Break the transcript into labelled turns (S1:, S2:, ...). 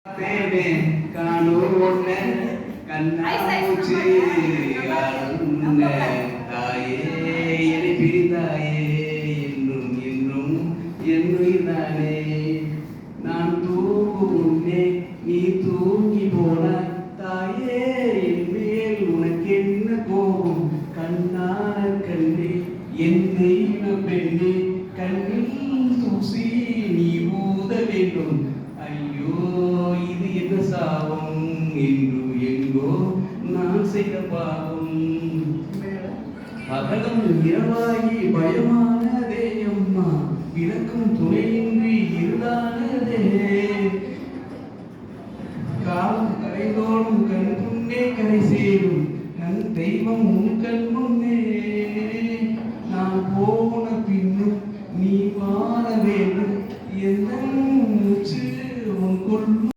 S1: தேனே காணும் ஒண்ணு கண்ணாமூச்சி அருண்ண தாயே என்னை பிரிந்தாயே என்றும் என்றும் என்னுயிர்தானே நான் தூங்கும் முன்னே நீ தூங்கி போன தாயே என் மேல் உனக்கு என்ன கோபம் கண்ணான கண்ணே என் தெய்வ பெண்ணே கண்ணில் தூசி நீ ஊத வேண்டும் ஐயோ இது என்ன சாபம் என்று எங்கோ நான் செய்த பாவம் அகலம் இரவாகி பயமானதே அம்மா விளக்கும் துணையின்றி இருளானதே காலம் கரைதோறும் கண் முன்னே கரை சேரும் நன் தெய்வம் உன் கண் முன்னே நான் போன பின்னும் நீ வாழ வேண்டும் எந்த